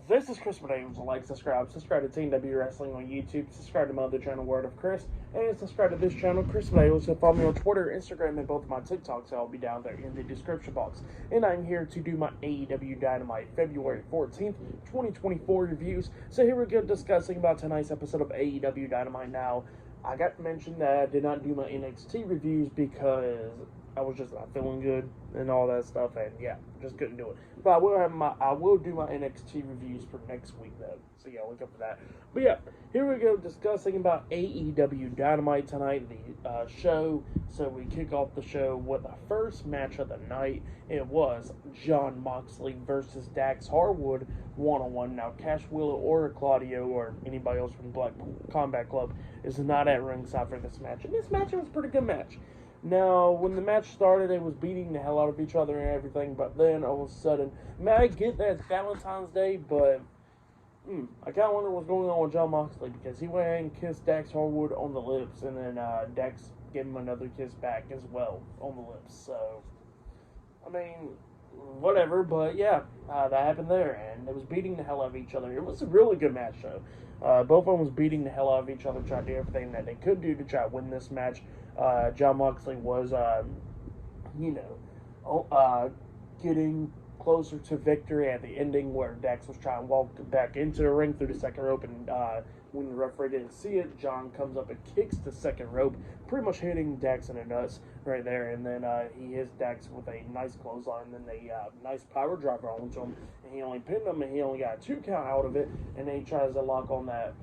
This is Chris Medeiros. Like, subscribe to Team W Wrestling on YouTube, subscribe to my other channel, Word of Chris, and subscribe to this channel, Chris Medeiros. And follow me on Twitter, Instagram, and both of my TikToks. I'll be down there in the description box. And I'm here to do my AEW Dynamite February 14th, 2024 reviews. So here we go, discussing about tonight's episode of AEW Dynamite. Now, I got mentioned that I did not do my NXT reviews because I was just not feeling good and all that stuff, and yeah, just couldn't do it. But I will do my NXT reviews for next week though. So yeah, look up for that. But yeah, here we go, discussing about AEW Dynamite tonight, the show. So we kick off the show with the first match of the night. It was Jon Moxley versus Dax Harwood one-on-one. Now, Cash Wheeler or Claudio or anybody else from Black Combat Club is not at ringside for this match, and this match was a pretty good match. Now, when the match started, they was beating the hell out of each other and everything, but then all of a sudden, man, I get that it's Valentine's Day, but I kind of wonder what's going on with Jon Moxley, because he went ahead and kissed Dax Harwood on the lips, and then Dax gave him another kiss back as well on the lips. So, I mean, whatever, but yeah, that happened there, and it was beating the hell out of each other. It was a really good match, though. Both of them was beating the hell out of each other, trying to do everything that they could do to try to win this match. Jon Moxley was, getting closer to victory at the ending, where Dax was trying to walk back into the ring through the second rope, and when the referee didn't see it, Jon comes up and kicks the second rope, pretty much hitting Dax in the nuts right there, and then he hits Dax with a nice clothesline, and then a nice power driver onto him, and he only pinned him, and he only got a 2 count out of it, and then he tries to lock on that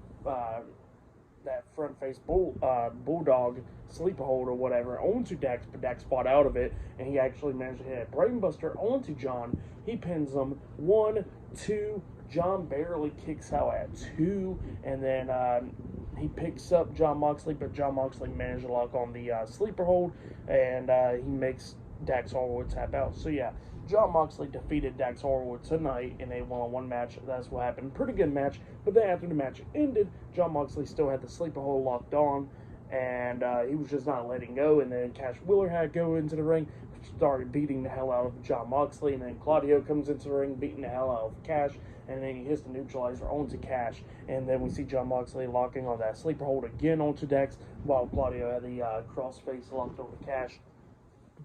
front face bulldog sleeper hold or whatever onto Dax, but Dax fought out of it, and he actually managed to hit a brainbuster onto Jon. He pins him 1, 2. Jon barely kicks out at 2, and then he picks up Jon Moxley, but Jon Moxley managed to lock on the sleeper hold, and he makes Dax Harwood tap out. So yeah, Jon Moxley defeated Dax Harwood tonight in a one-on-one match. That's what happened. Pretty good match. But then after the match ended, Jon Moxley still had the sleeper hold locked on, and he was just not letting go. And then Cash Wheeler had to go into the ring, started beating the hell out of Jon Moxley, and then Claudio comes into the ring, beating the hell out of Cash, and then he hits the neutralizer onto Cash, and then we see Jon Moxley locking on that sleeper hold again onto Dax, while Claudio had the crossface locked over Cash.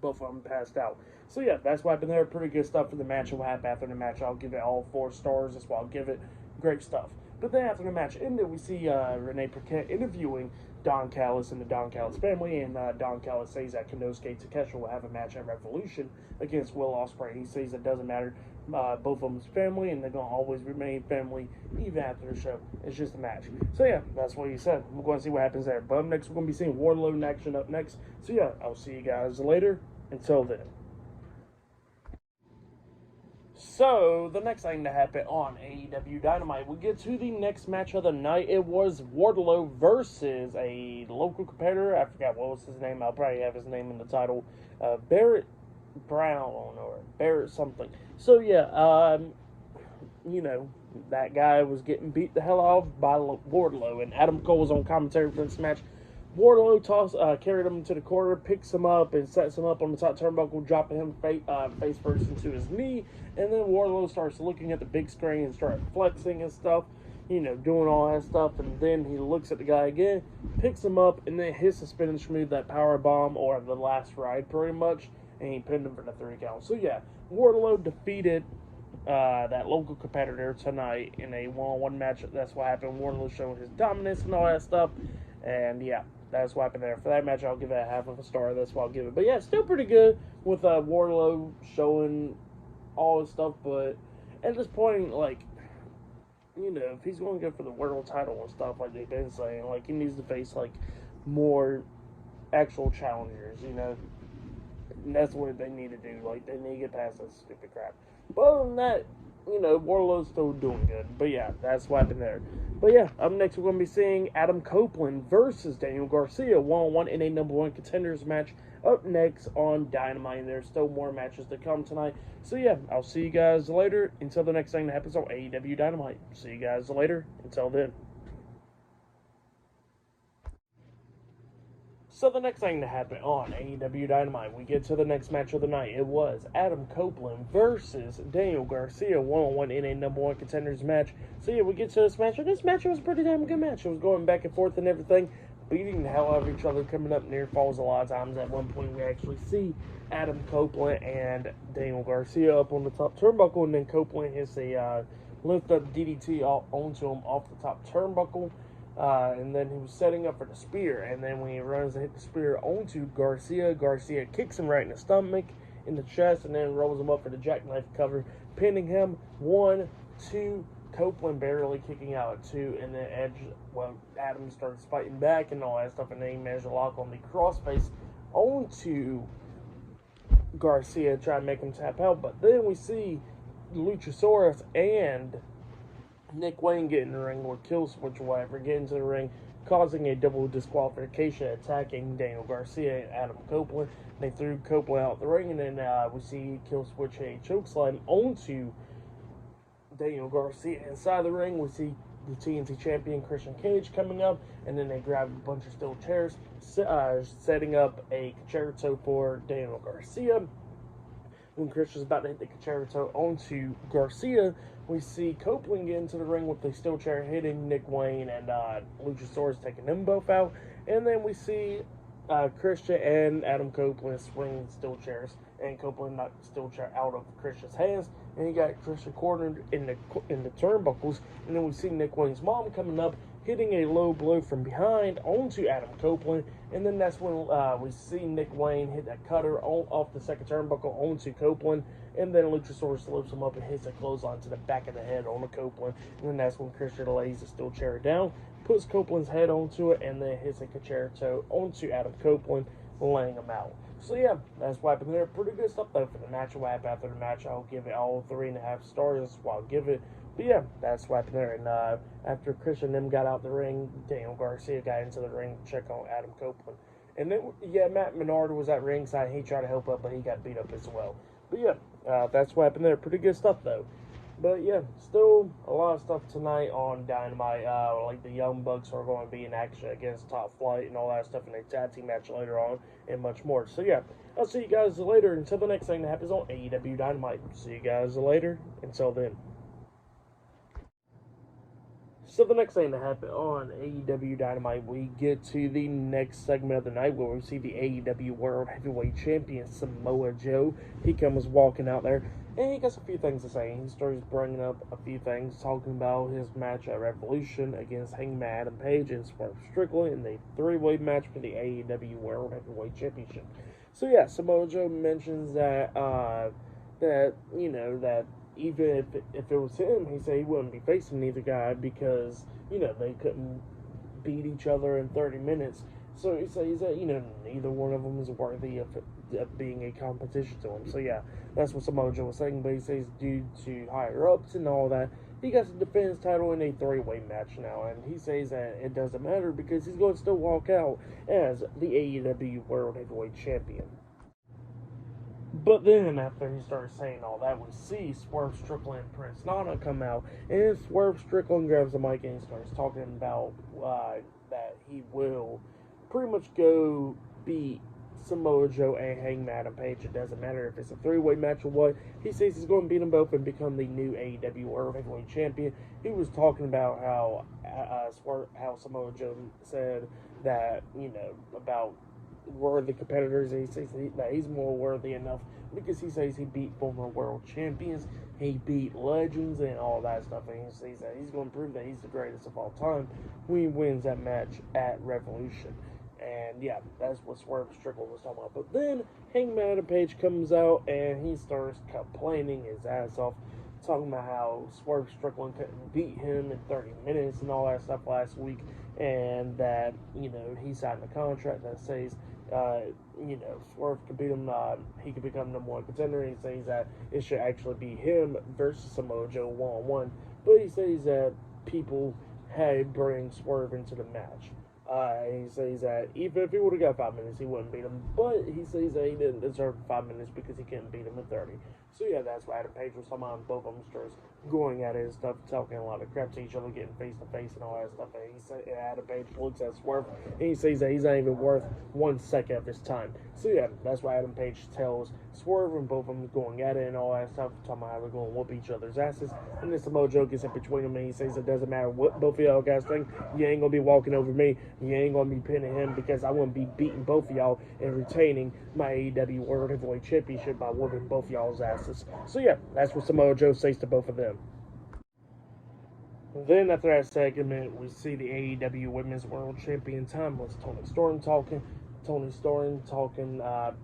Both of them passed out. So yeah, that's what happened there. Pretty good stuff for the match. And what happened after the match, I'll give it all 4 stars. That's why I'll give it. Great stuff. But then after the match ended, we see Renee Paquette interviewing Don Callis and the Don Callis family, and Don Callis says that Konosuke Takeshita will have a match at Revolution against Will Ospreay. He says it doesn't matter. Both of them's family, and they're going to always remain family even after the show. It's just a match. So yeah, that's what he said. We're going to see what happens there. But up next, we're going to be seeing Wardlow in action up next. So yeah, I'll see you guys later. Until then. So, the next thing to happen on AEW Dynamite, we get to the next match of the night. It was Wardlow versus a local competitor. I forgot what was his name. I'll probably have his name in the title. Barrett Brown or Barrett something. So, yeah, that guy was getting beat the hell off by Wardlow, and Adam Cole was on commentary for this match. Wardlow carried him to the corner, picks him up, and sets him up on the top turnbuckle, dropping him face first into his knee. And then Wardlow starts looking at the big screen and starts flexing and stuff, doing all that stuff. And then he looks at the guy again, picks him up, and then hits the spinning schmoove, that power bomb, or the last ride, pretty much. And he pinned him for the 3 count. So yeah, Wardlow defeated that local competitor tonight in a one-on-one match. That's what happened. Wardlow showing his dominance and all that stuff. And yeah, that's what happened there. For that match, I'll give it a half of a star. That's what I'll give it. But yeah, still pretty good with Wardlow showing all his stuff. But at this point, if he's going to go for the world title and stuff, like they've been saying, he needs to face, more actual challengers, And that's what they need to do. They need to get past that stupid crap. But other than that, Wardlow's still doing good. But yeah, that's what happened there. But yeah, up next we're going to be seeing Adam Copeland versus Daniel Garcia, one-on-one in a number 1 contenders match. Up next on Dynamite. There's still more matches to come tonight. So yeah, I'll see you guys later. Until the next thing that happens on AEW Dynamite. See you guys later. Until then. So the next thing to happen on AEW Dynamite, we get to the next match of the night. It was Adam Copeland versus Daniel Garcia, one-on-one in a number one contenders match. So yeah, we get to this match, and this match was a pretty damn good match. It was going back and forth and everything, beating the hell out of each other, coming up near falls a lot of times. At one point, we actually see Adam Copeland and Daniel Garcia up on the top turnbuckle, and then Copeland hits a lift up DDT onto him off the top turnbuckle. And then he was setting up for the spear, and then when he runs to hit the spear onto Garcia, Garcia kicks him right in the stomach, in the chest, and then rolls him up for the jackknife cover, pinning him. 1, 2, Copeland barely kicking out at 2, and then Adam starts fighting back and all that stuff, and then he managed to lock on the crossface onto Garcia, try to make him tap out, but then we see Luchasaurus and Nick Wayne get in the ring, or kill switch, whatever, get into the ring, causing a double disqualification, attacking Daniel Garcia and Adam Copeland. They threw Copeland out the ring, and then we see kill switch a chokeslam onto Daniel Garcia. Inside the ring, we see the TNT champion Christian Cage coming up, and then they grab a bunch of steel chairs, setting up a concerto for Daniel Garcia. When Christian's about to hit the concerto onto Garcia, we see Copeland get into the ring with the steel chair, hitting Nick Wayne and Luchasaurus, taking them both out. And then we see Christian and Adam Copeland swinging steel chairs, and Copeland knocked the steel chair out of Christian's hands, and he got Christian cornered in the turnbuckles. And then we see Nick Wayne's mom coming up, hitting a low blow from behind onto Adam Copeland, and then that's when we see Nick Wayne hit that cutter off the second turnbuckle onto Copeland, and then Luchasaurus lifts him up and hits a clothesline to the back of the head on the Copeland, and then that's when Christian lays the steel chair down, puts Copeland's head onto it, and then hits a concerto onto Adam Copeland, laying him out. So yeah, that's what happened there. Pretty good stuff though for the match. What happened after the match, I'll give it all 3.5 stars. That's what I'll give it. But yeah, that's what happened there. And after Christian and them got out the ring, Daniel Garcia got into the ring to check on Adam Copeland. And then, yeah, Matt Menard was at ringside. He tried to help up, but he got beat up as well. But yeah, that's what happened there. Pretty good stuff though. But yeah, still a lot of stuff tonight on Dynamite. Like the Young Bucks are going to be in action against Top Flight and all that stuff in a tag team match later on, and much more. So yeah, I'll see you guys later. Until the next thing that happens on AEW Dynamite. See you guys later. Until then. So the next thing that happened on AEW Dynamite, we get to the next segment of the night where we see the AEW World Heavyweight Champion Samoa Joe. He comes walking out there, and he got a few things to say. He starts bringing up a few things, talking about his match at Revolution against Hangman Adam Page and Swerve Strickland in the three-way match for the AEW World Heavyweight Championship. So yeah, Samoa Joe mentions that even if it was him, he said he wouldn't be facing neither guy because, they couldn't beat each other in 30 minutes. So he says that, neither one of them is worthy of being a competition to him. So yeah, that's what Samoa Joe was saying. But he says due to higher-ups and all that, he got to defend his title in a three-way match now. And he says that it doesn't matter because he's going to still walk out as the AEW World Heavyweight Champion. But then, after he started saying all that, we see Swerve Strickland and Prince Nana come out, and Swerve Strickland grabs the mic and starts talking about that he will pretty much go beat Samoa Joe and Hangman Adam Page. It doesn't matter if it's a three-way match or what. He says he's going to beat them both and become the new AEW World Heavyweight Champion. He was talking about how Samoa Joe said that, about worthy competitors. He says that he's more worthy enough because he says he beat former world champions, he beat legends and all that stuff, and he says that he's going to prove that he's the greatest of all time when he wins that match at Revolution. And yeah, that's what Swerve Strickland was talking about. But then Hangman Adam Page comes out and he starts complaining his ass off, talking about how Swerve Strickland couldn't beat him in 30 minutes and all that stuff last week, and that, he signed a contract that says, Swerve could beat him, he could become number one contender, and he says that it should actually be him versus Samoa Joe one-on-one, but he says that people had bring Swerve into the match. He says that even if he would have got 5 minutes, he wouldn't beat him. But he says that he didn't deserve 5 minutes because he couldn't beat him in 30. So yeah, that's why Adam Page was talking about both of them starts going at it and stuff, talking a lot of crap to each other, getting face to face and all that stuff. And he said, Adam Page looks at Swerve and he says that he's not even worth 1 second of his time. So yeah, that's why Adam Page tells Swerve and both of them going at it and all that stuff, talking about how they're going to whoop each other's asses. And then Samoa Joe gets in between them and he says it doesn't matter what both of y'all guys think, you ain't going to be walking over me, you ain't going to be pinning him because I want to be beating both of y'all and retaining my AEW World Heavyweight Championship by whooping both y'all's asses. So yeah, that's what Samoa Joe says to both of them. Then after that segment, we see the AEW Women's World Champion Timeless Toni Storm talking.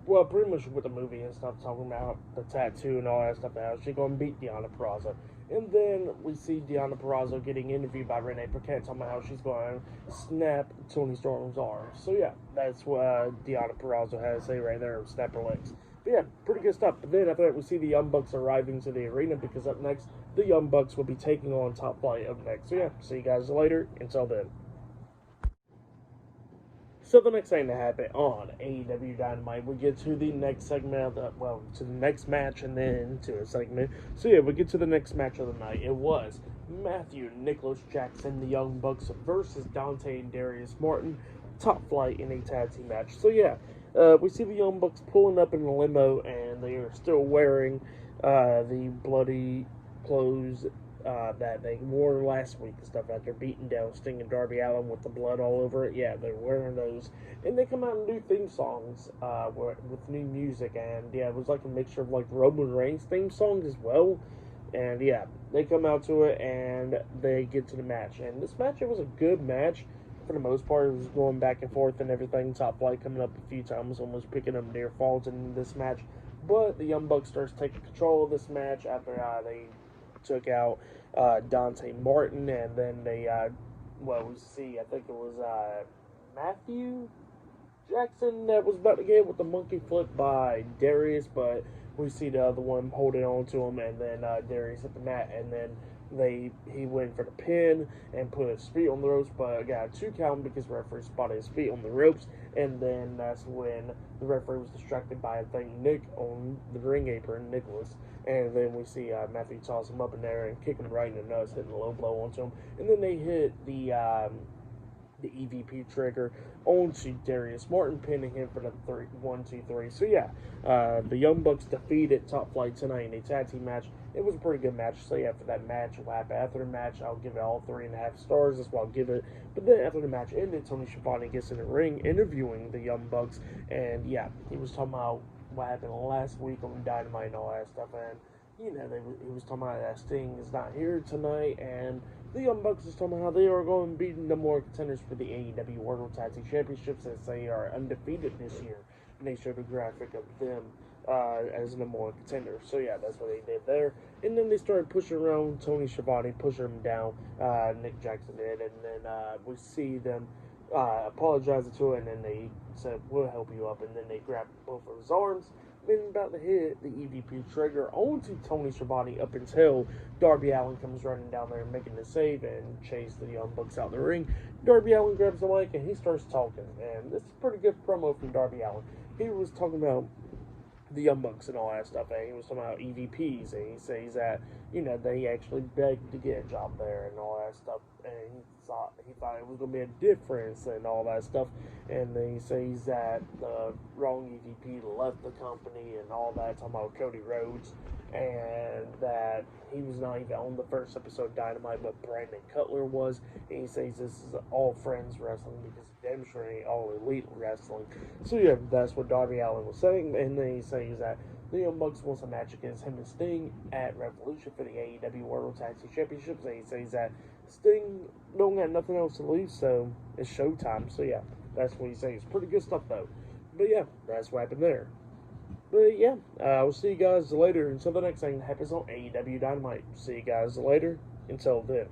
Well, pretty much with the movie and stuff, talking about the tattoo and all that stuff. How she's going to beat Deonna Purrazzo. And then we see Deonna Purrazzo getting interviewed by Renee Paquette, talking about how she's going to snap Toni Storm's arm. So yeah, that's what Deonna Purrazzo has to say right there, snap her legs. But yeah, pretty good stuff. But then after that, we see the Young Bucks arriving to the arena because up next, the Young Bucks will be taking on Top Flight up next. So yeah, see you guys later. Until then. So the next thing to happen on AEW Dynamite, we get to the next segment of to the next match and then to a segment. So yeah, we get to the next match of the night. It was Matthew Nicholas Jackson, the Young Bucks versus Dante and Darius Martin, Top Flight in a tag team match. So yeah, we see the Young Bucks pulling up in a limo and they are still wearing the bloody clothes that they wore last week and stuff after beating down Sting and Darby Allin with the blood all over it. Yeah, they're wearing those. And they come out and do theme songs with new music. And yeah, it was like a mixture of like Roman Reigns theme songs as well. And yeah, they come out to it and they get to the match. And this match, it was a good match. For the most part, it was going back and forth and everything. Top Flight coming up a few times, almost picking up near falls in this match. But the Young Bucks starts taking control of this match after they took out Dante Martin, and then they, we see, I think it was Matthew Jackson that was about to get with the monkey flip by Darius, but we see the other one holding on to him, and then Darius hit the mat, and then he went for the pin and put his feet on the ropes, but got a 2 count because the referee spotted his feet on the ropes, and then that's when the referee was distracted by, I think, Nick on the ring apron, Nicholas, and then we see Matthew toss him up in there and kick him right in the nuts, hitting a low blow onto him, and then they hit the EVP trigger onto Darius Martin, pinning him for the 1, 2, 3. So yeah, the Young Bucks defeated Top Flight tonight in a tag team match. It was a pretty good match. So yeah, for that match, what happened after the match, I'll give it all 3.5 stars. That's what I'll give it. But then after the match ended, Tony Schiavone gets in the ring interviewing the Young Bucks, and yeah, he was talking about what happened last week on Dynamite and all that stuff, and he was talking about that Sting is not here tonight, and the Young Bucks is talking about how they are going to be the more contenders for the AEW World Tag Team Championships as they are undefeated this year. And they showed a graphic of them as the more contenders. So yeah, that's what they did there. And then they started pushing around Tony Schiavone, pushing him down. Nick Jackson did, and then we see them apologizing to it, and then they said, "We'll help you up." And then they grabbed both of his arms. Then about to hit the EVP trigger onto Tony Schiavone up until Darby Allin comes running down there and making the save and chase the Young Bucks out the ring. Darby Allin grabs the mic and he starts talking, and this is a pretty good promo from Darby Allin. He was talking about the Young Bucks and all that stuff, and he was talking about EVPs, and he says that, they actually begged to get a job there and all that stuff, and he thought it was going to be a difference and all that stuff, and then he says that the wrong EVP left the company and all that, talking about Cody Rhodes, and that he was not even on the first episode of Dynamite, but Brandon Cutler was, and he says this is all friends wrestling because damn sure ain't all elite wrestling. So yeah, that's what Darby Allin was saying, and then he says that the Young Bucks wants a match against him and Sting at Revolution for the AEW World Tag Team Championships, and he says that Sting don't got nothing else to lose, so it's showtime. So yeah, that's what he says. Pretty good stuff though. But yeah, that's what happened there. But yeah, we'll see you guys later until the next thing that happens on AEW Dynamite. See you guys later. Until then.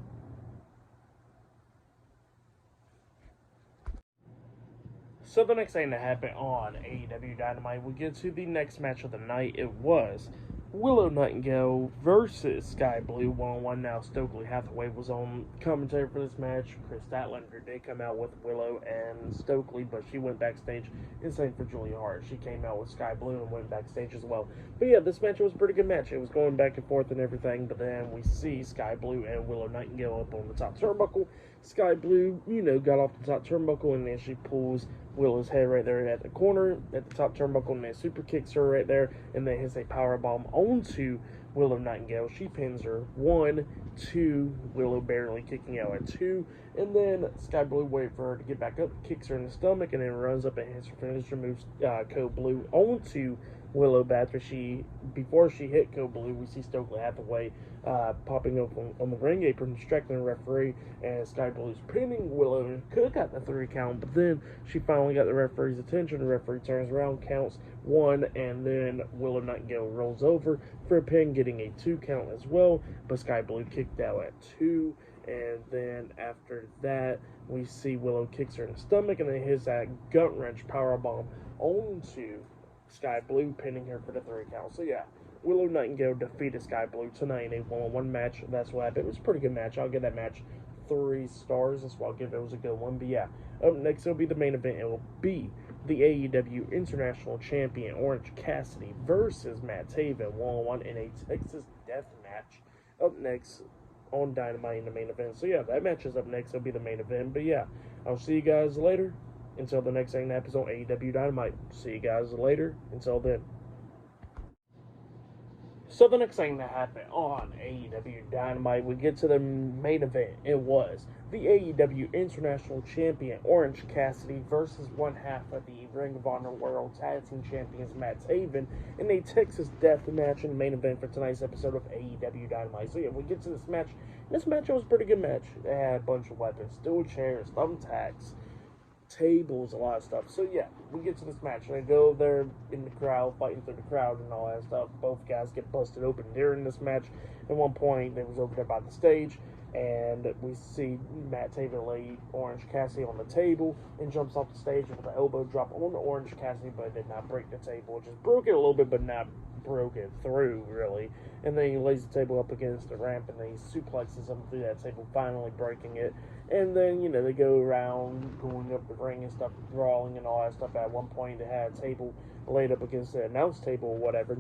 So the next thing that happened on AEW Dynamite, we get to the next match of the night. It was Willow Nightingale versus Sky Blue 1-on-1. Now, Stokely Hathaway was on commentary for this match. Chris Statlander did come out with Willow and Stokely, but she went backstage. And same for Julia Hart. She came out with Sky Blue and went backstage as well. But yeah, this match was a pretty good match. It was going back and forth and everything, but then we see Sky Blue and Willow Nightingale up on the top turnbuckle. Sky Blue, got off the top turnbuckle, and then she pulls Willow's head right there at the corner, at the top turnbuckle, and then super kicks her right there, and then hits a power bomb onto Willow Nightingale. She pins her. 1, 2, Willow barely kicking out at 2, and then Sky Blue wait for her to get back up, kicks her in the stomach, and then runs up and hits her finisher moves, Code Blue onto Willow before she hit Code Blue. We see Stokely Hathaway popping up on the ring apron, distracting the referee, and Sky Blue's pinning Willow, and could have got the 3 count, but then she finally got the referee's attention. The referee turns around, counts 1, and then Willow Nightingale rolls over for a pin, getting a 2 count as well, but Sky Blue kicked out at 2, and then after that, we see Willow kicks her in the stomach, and then hits that gut wrench powerbomb onto Sky Blue, pinning her for the 3 count. So yeah, Willow Nightingale defeated Sky Blue tonight in a 1-on-1 match. That's what happened. It was a pretty good match. I'll give that match 3 stars. That's why I'll give it. It was a good one. But yeah, up next it'll be the main event. It will be the AEW International Champion Orange Cassidy versus Matt Taven 1-on-1 in a Texas Death Match. Up next on Dynamite in the main event. So yeah, that match is up next. It'll be the main event. But yeah, I'll see you guys later. Until the next thing that happens on AEW Dynamite. See you guys later. Until then. So the next thing that happened on AEW Dynamite, we get to the main event. It was the AEW International Champion Orange Cassidy versus one half of the Ring of Honor World Tag Team Champions Matt Taven in a Texas Death Match in the main event for tonight's episode of AEW Dynamite. So yeah, we get to this match. This match was a pretty good match. It had a bunch of weapons, steel chairs, thumbtacks, tables, a lot of stuff. So yeah, we get to this match, and they go there in the crowd, fighting through the crowd and all that stuff. Both guys get busted open during this match. At one point, they was over there by the stage, and we see Matt Taven lay Orange Cassidy on the table and jumps off the stage with an elbow drop on the Orange Cassidy, but it did not break the table. It just broke it a little bit, but not broke it through, really. And then he lays the table up against the ramp, and then he suplexes him through that table, finally breaking it. And then, they go around going up the ring and stuff, brawling and all that stuff. At one point, they had a table laid up against the announce table or whatever.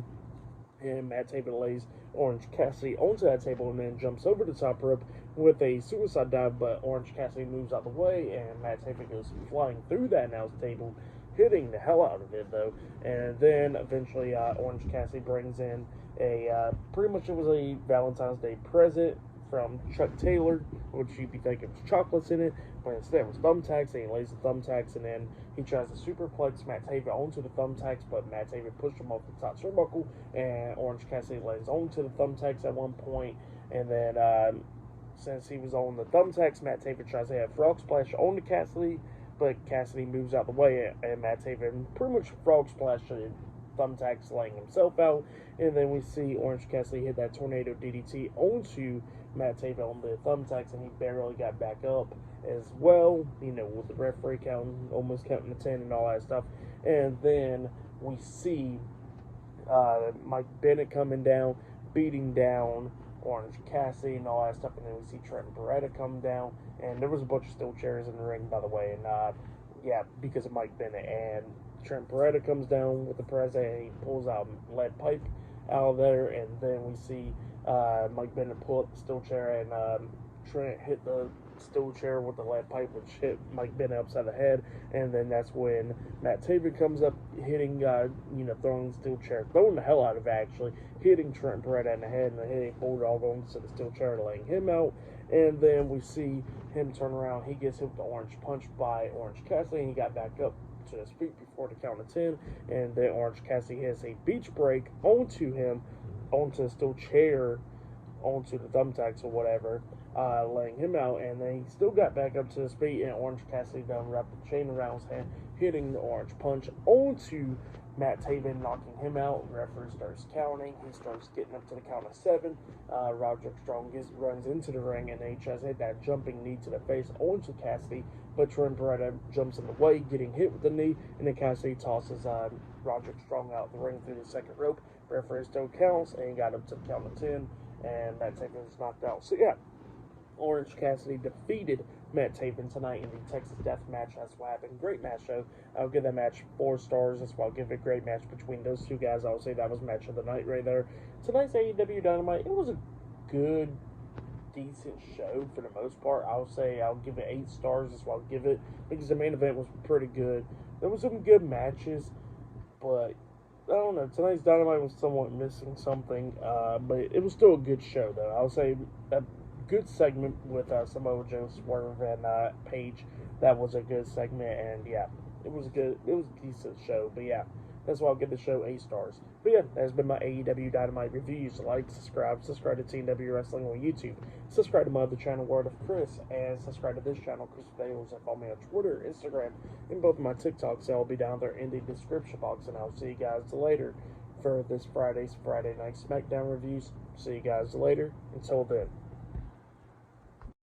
And Matt Taven lays Orange Cassidy onto that table and then jumps over the top rope with a suicide dive, but Orange Cassidy moves out the way, and Matt Taven goes flying through that announce table, hitting the hell out of it, though. And then, eventually, Orange Cassidy brings in pretty much it was a Valentine's Day present from Chuck Taylor, which you'd be thinking was chocolates in it, but instead it was thumbtacks, and he lays the thumbtacks, and then he tries to superplex Matt Taven onto the thumbtacks, but Matt Taven pushed him off the top turnbuckle, and Orange Cassidy lands onto the thumbtacks at one point, and then since he was on the thumbtacks, Matt Taven tries to have frog splash onto Cassidy, but Cassidy moves out the way, and Matt Taven pretty much frog splashed the thumbtacks, laying himself out, and then we see Orange Cassidy hit that tornado DDT onto Matt Taven on the thumbtacks, and he barely got back up as well, with the referee almost counting to 10 and all that stuff. And then we see Mike Bennett coming down, beating down Orange Cassidy and all that stuff, and then we see Trent Beretta come down, and there was a bunch of steel chairs in the ring, by the way, and because of Mike Bennett, and Trent Beretta comes down with the press, and he pulls out a lead pipe out of there, and then we see Mike Bennett pull up the steel chair, and Trent hit the steel chair with the lead pipe, which hit Mike Bennett upside the head, and then that's when Matt Taven comes up, hitting, throwing the steel chair, throwing the hell out of it, actually, hitting Trent Beretta in the head, and then hitting Bulldog onto the steel chair, laying him out, and then we see him turn around, he gets hit with the orange punch by Orange Cassidy, and he got back up to his feet before the count of 10, and then Orange Cassidy hits a beach break onto him, onto the steel chair, onto the thumbtacks or whatever, laying him out, and then he still got back up to his feet, and Orange Cassidy done wrapped the chain around his hand, hitting the orange punch onto Matt Taven, knocking him out. The referee starts counting. He starts getting up to the count of 7. Roderick Strong runs into the ring, and then he tries to hit that jumping knee to the face onto Cassidy, but Trent Beretta jumps in the way, getting hit with the knee, and then Cassidy tosses Roderick Strong out the ring through the second rope, Referee still counts, and got up to the count of 10, and Matt Taven was knocked out. So, yeah, Orange Cassidy defeated Matt Taven tonight in the Texas Death Match. That's what happened. Great match, though. I'll give that match 4 stars. That's why I'll give it a great match between those two guys. I'll say that was match of the night right there. Tonight's AEW Dynamite, it was a good, decent show for the most part. I'll say I'll give it 8 stars. That's why I'll give it, because the main event was pretty good. There was some good matches, but I don't know. Tonight's Dynamite was somewhat missing something, but it was still a good show, though. I'll say a good segment with Samoa Joe, Swerve, and Paige. That was a good segment, and yeah, it was good. It was a decent show, but yeah, that's why I'll give the show 8 stars. But yeah, that's been my AEW Dynamite reviews. Like, subscribe to TNW Wrestling on YouTube. Subscribe to my other channel, Word of Chris, and subscribe to this channel, Chris Bales, and follow me on Twitter, Instagram, and both of my TikToks. I'll be down there in the description box, and I'll see you guys later for this Friday Night SmackDown reviews. See you guys later. Until then.